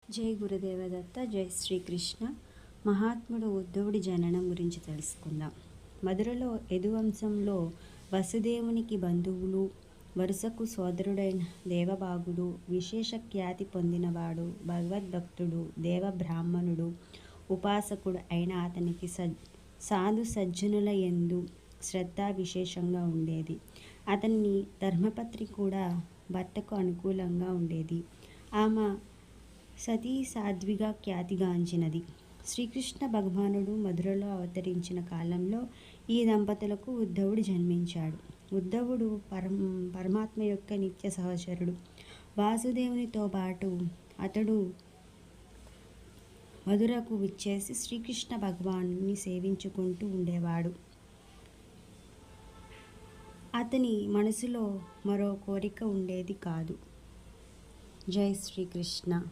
జై గురుదేవదత్త. జై శ్రీకృష్ణ. మహాత్ముడు ఉద్ధవుడి జననం గురించి తెలుసుకుందాం. మధురలో యదువంశంలో వసుదేవునికి బంధువులు, వరుసకు సోదరుడైన దేవబాగుడు, విశేష ఖ్యాతి పొందినవాడు, భగవద్భక్తుడు, దేవబ్రాహ్మణుడు, ఉపాసకుడు అయిన అతనికి సాధు సజ్జనుల యందు శ్రద్ధ విశేషంగా ఉండేది. అతని ధర్మపత్ని కూడా భర్తకు అనుకూలంగా ఉండేది. ఆమె సతీ సాధ్విగా ఖ్యాతిగాంచినది. శ్రీకృష్ణ భగవానుడు మధురలో అవతరించిన కాలంలో ఈ దంపతులకు ఉద్ధవుడు జన్మించాడు. ఉద్ధవుడు పరమాత్మ యొక్క నిత్య సహచరుడు. వాసుదేవునితో పాటు అతడు మధురకు విచ్చేసి శ్రీకృష్ణ భగవానుని సేవించుకుంటూ ఉండేవాడు. అతని మనసులో మరో కోరిక ఉండేది కాదు. జై శ్రీకృష్ణ.